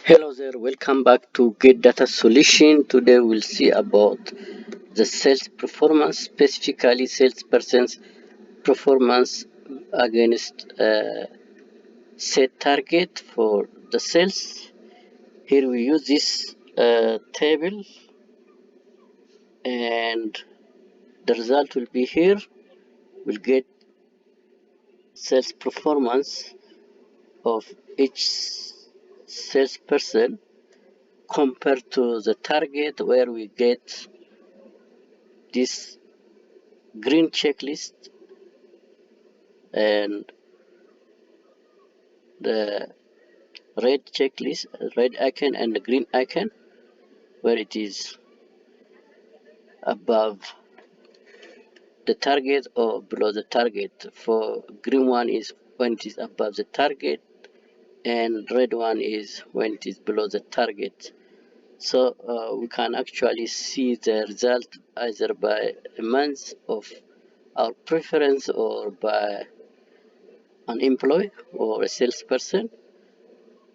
Hello there, welcome back to Get Data Solution. Today we'll see about the sales performance, specifically salespersons performance against set target for the sales. Here we use this table and the result will be here. We'll get sales performance of each salesperson compared to the target where we get this green checklist and the red checklist, red icon and the green icon where it is above the target or below the target. For green one is when it is above the target and red one is when it is below the target. So we can actually see the result either by a month of our preference or by an employee or a salesperson.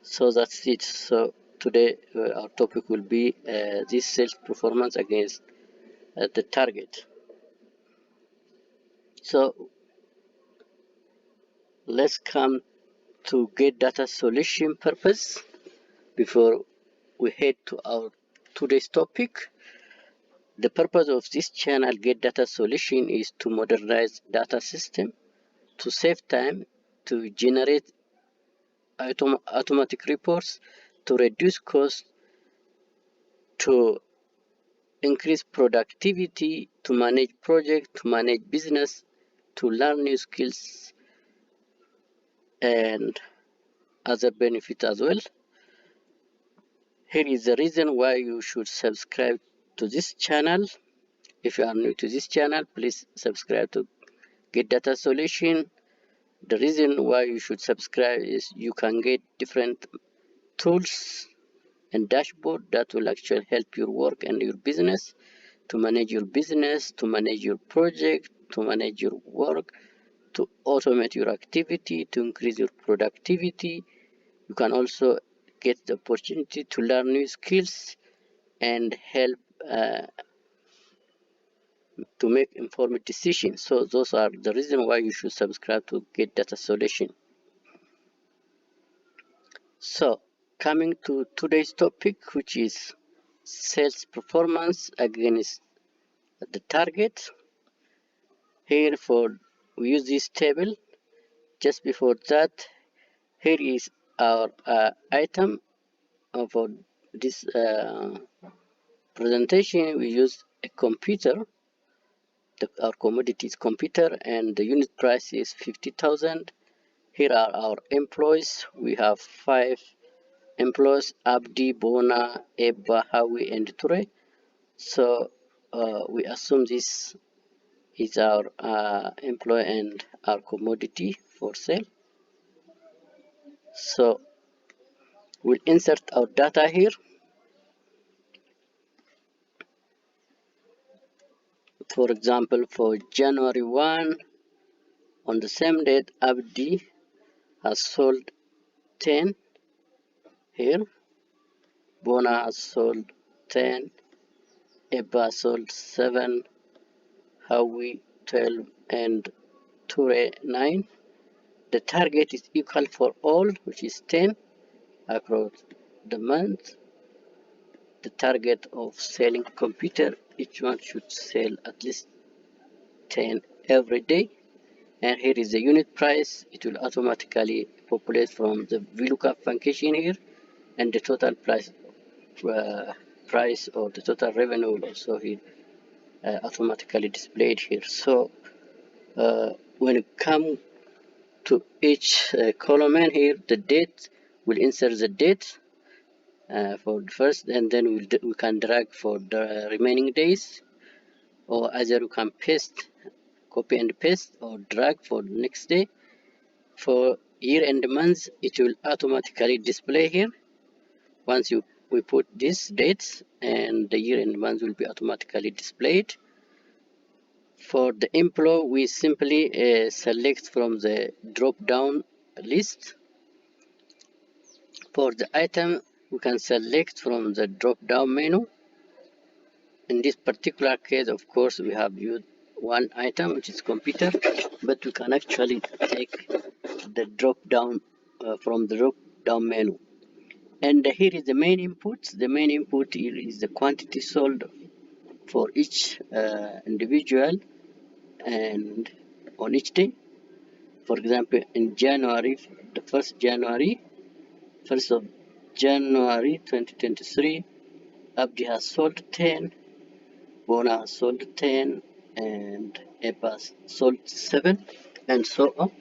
So that's it. So today our topic will be this sales performance against the target. So let's come to Get Data Solution purpose before we head to our today's topic. The purpose of this channel Get Data Solution is to modernize data system, to save time, to generate automatic reports, to reduce costs, to increase productivity, to manage projects, to manage business, to learn new skills and other benefits as well. Here is the reason why you should subscribe to this channel. If you are new to this channel, please subscribe to Get Data Solution. The reason why you should subscribe is you can get different tools and dashboard that will actually help your work and your business, to manage your business, to manage your project, to manage your work, to automate your activity, to increase your productivity. You can also get the opportunity to learn new skills and help to make informed decisions. So those are the reason why you should subscribe to Get Data Solution. So coming to today's topic, which is sales performance against the target. Here we use this table. Just before that, here is our item for this presentation. We use a computer. Our commodity is computer and the unit price is 50,000. Here are our employees. We have 5 employees: Abdi, Bona, Eba, Hawi, and Ture. So we assume this is our employee and our commodity for sale. So we'll insert our data here. For example, for January 1, on the same date, Abdi has sold 10 here. Bona has sold 10. Eba sold 7. Hawi 12 and Ture 9. The target is equal for all, which is 10 across the month. The target of selling computer, each one should sell at least 10 every day. And here is the unit price. It will automatically populate from the VLOOKUP function here, and the total price or the total revenue will also be automatically displayed here. So when it comes to each column here, the date, we'll insert the date for the first, and then we can drag for the remaining days, or either you can paste, copy and paste, or drag for the next day. For year and months, it will automatically display here. Once we put these dates, and the year and month will be automatically displayed. For the employee, we simply select from the drop down list. For the item, we can select from the drop down menu. In this particular case, of course, we have used one item, which is computer, but we can actually take the drop down from the drop down menu. And here is the main input. The main input here is the quantity sold for each individual and on each day. For example, in January, the 1st of January 2023, Abdi has sold 10, Bona has sold 10, and Epas sold 7, and so on.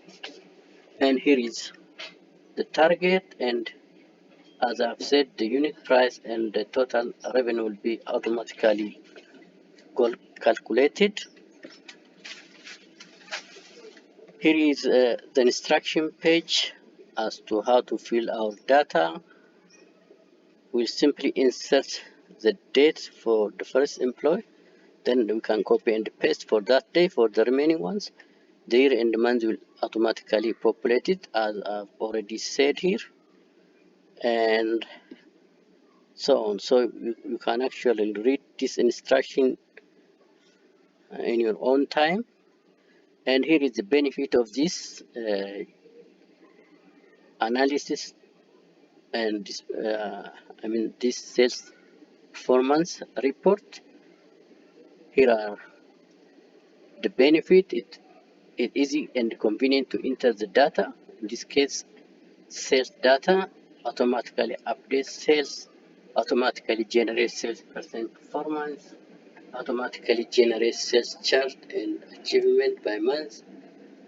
And here is the target, and as I've said, the unit price and the total revenue will be automatically calculated. Here is the instruction page as to how to fill our data. We'll simply insert the date for the first employee. Then we can copy and paste for that day. For the remaining ones, the year and the month will automatically populate it, as I've already said here, and so on. So you can actually read this instruction in your own time. And here is the benefit of this analysis and this, this sales performance report. Here are the benefit. It easy and convenient to enter the data. In this case, sales data automatically updates sales, automatically generates sales percent performance, automatically generates sales chart and achievement by month,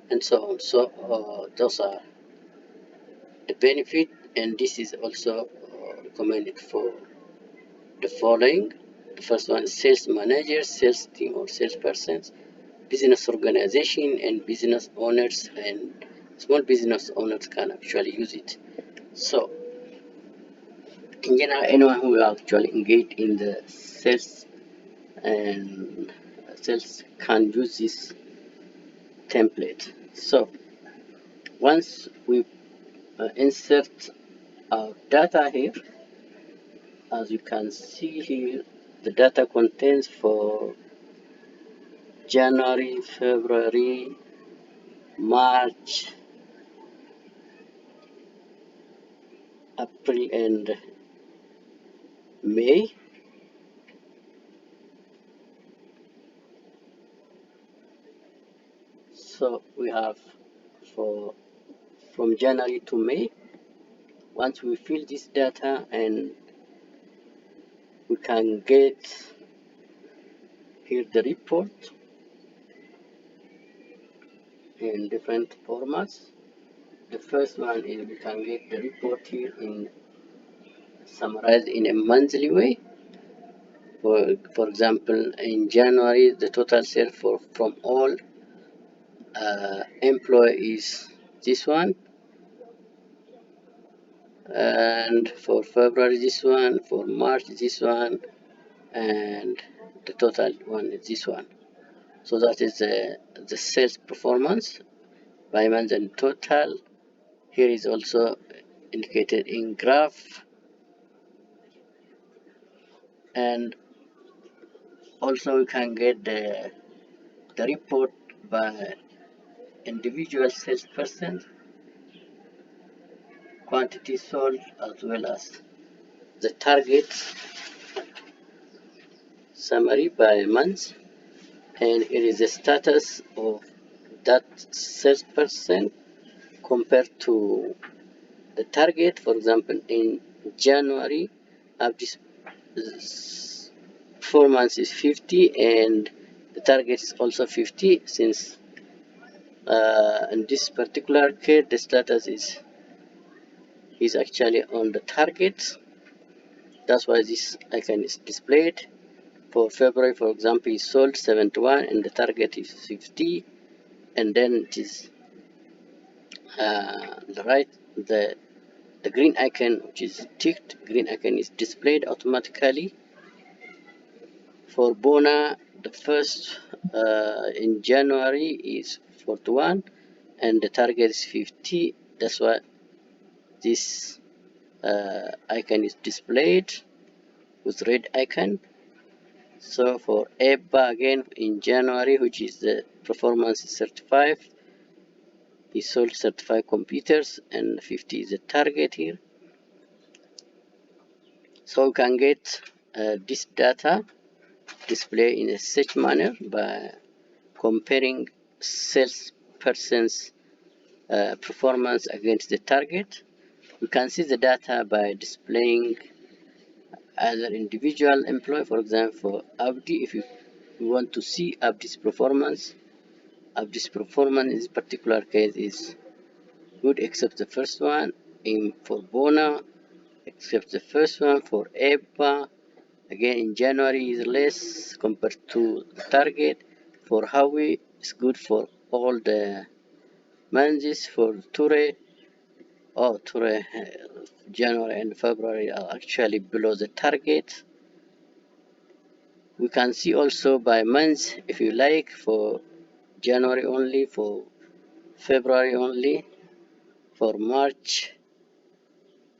and so on. So those are the benefit, and this is also recommended for the following. The first one is sales managers, sales team or salespersons, business organization, and business owners, and small business owners can actually use it. So in general, anyone who actually engage in the sales and sales can use this template. So once we insert our data here, as you can see here, the data contains for January, February, March, April, and May. So we have from January to May. Once we fill this data, and we can get here the report in different formats. The first one is we can get the report here in summarized in a monthly way. For example, in January, the total sale from all employees this one, and for February this one, for March this one, and the total one is this one. So that is the sales performance by month and total. Here is also indicated in graph, and also we can get the report by individual salesperson, quantity sold, as well as the target summary by month, and it is the status of that salesperson compared to the target. For example, in January, this performance is 50, and the target is also 50. Since in this particular case, the status is actually on the target. That's why this icon is displayed. For February, for example, is sold 71 and the target is 50, and then it is the green icon, which is ticked green icon, is displayed automatically. For Bona, the first in January is 41 and the target is 50. That's why this icon is displayed with red icon. So for EBA again in January, which is the performance is 35, he sold 35 computers and 50 is the target here. So we can get this data display in a such manner by comparing salespersons performance against the target. We can see the data by displaying either individual employee, for example, for Abdi, if you want to see Abdi's performance in this particular case is good, except the first one. In for Bona, except the first one. For EBA, again in January is less compared to the target. For Hawi, it's good for all the months. For Ture, January and February are actually below the target. We can see also by months, if you like, for January only, for February only, for March,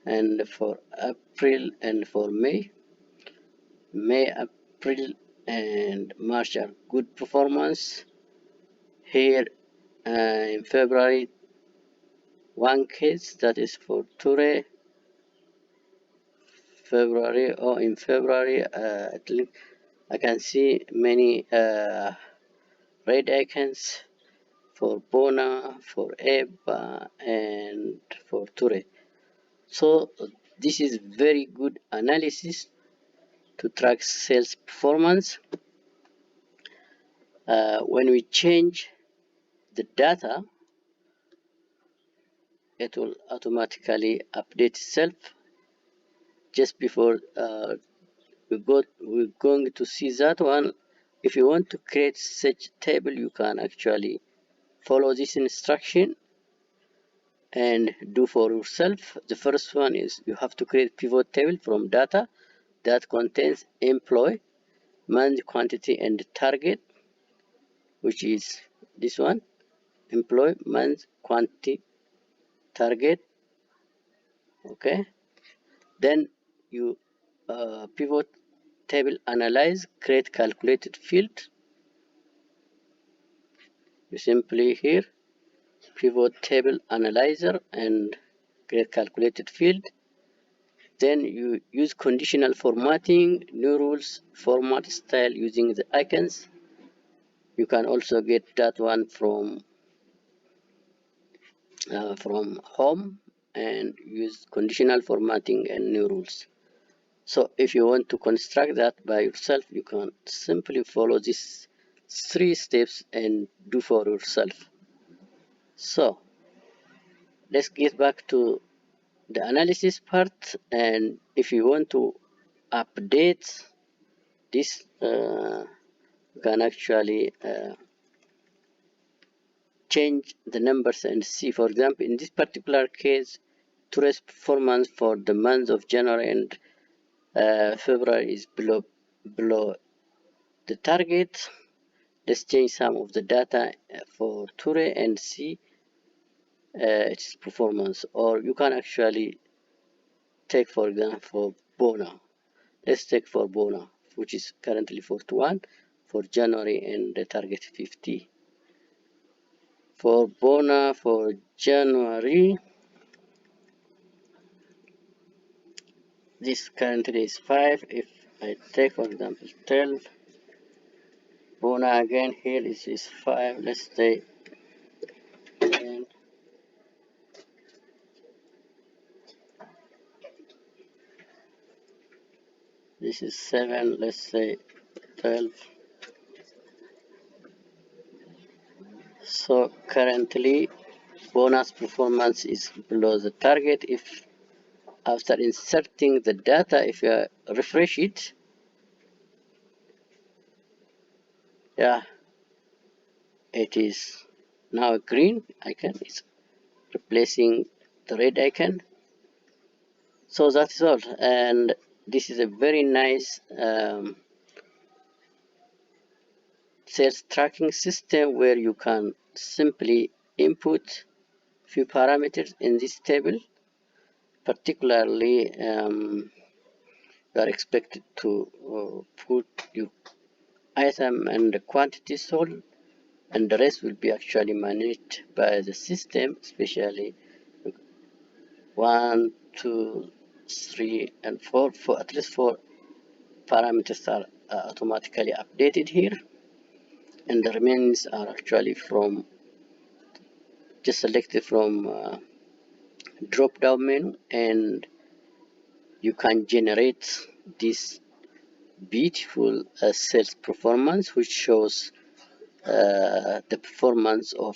and for April, and for May. May, April, and March are good performance. Here in February, one case that is for Ture. February, or in February, at least I can see many red icons for Bona, for EBA, and for Ture. So this is very good analysis to track sales performance. When we change the data, it will automatically update itself. Just before we're going to see that one. If you want to create such table, you can actually follow this instruction and do for yourself. The first one is you have to create pivot table from data that contains employee, month, quantity, and target, which is this one: employee, month, quantity, target. Okay, then you pivot table analyze, create calculated field. You simply here pivot table analyzer and create calculated field. Then you use conditional formatting, new rules, format style using the icons. You can also get that one from home and use conditional formatting and new rules. So if you want to construct that by yourself, you can simply follow these 3 steps and do for yourself. So let's get back to the analysis part, and if you want to update this, you can actually change the numbers and see. For example, in this particular case, tourist performance for the month of January and February is below the target. Let's change some of the data for Ture and see its performance. Or you can actually take, for example, Bona. Let's take for Bona, which is currently 41 for January and the target 50. For Bona for January, this currently is 5. If I take, for example, 12, Bona again here is 5. Let's say 10. This is 7. Let's say 12. So currently bonus performance is below the target. If after inserting the data, if you refresh it, yeah, it is now green icon. It's replacing the red icon. So that is all, and this is a very nice sales tracking system where you can simply input few parameters in this table particularly you are expected to put your item and the quantity sold, and the rest will be actually managed by the system, especially 1, 2, 3, and 4. For at least 4 parameters are automatically updated here, and the remains are actually from just selected from drop down menu, and you can generate this beautiful sales performance, which shows the performance of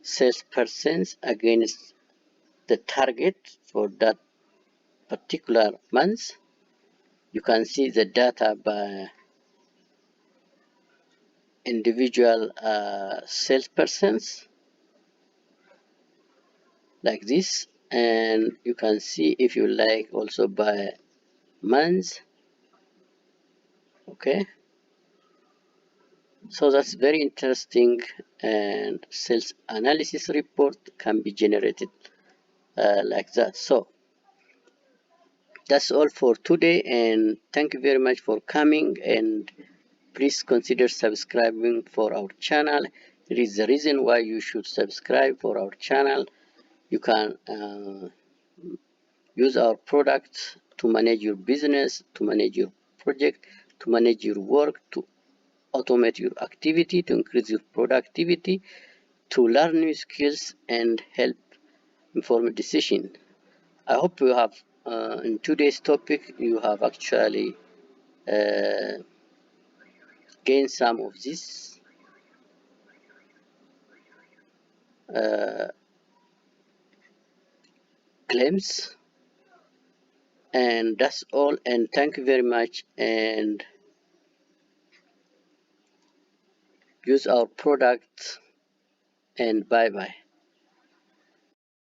salespersons against the target for that particular month. You can see the data by individual salespersons like this, and you can see if you like also by months. Okay, so that's very interesting, and sales analysis report can be generated like that. So that's all for today, and thank you very much for coming, and please consider subscribing for our channel. It is the reason why you should subscribe for our channel. You can use our products to manage your business, to manage your project, to manage your work, to automate your activity, to increase your productivity, to learn new skills and help informed decision. I hope you have in today's topic you have actually uh, gained some of these uh, claims, and that's all, and thank you very much, and use our product, and bye bye.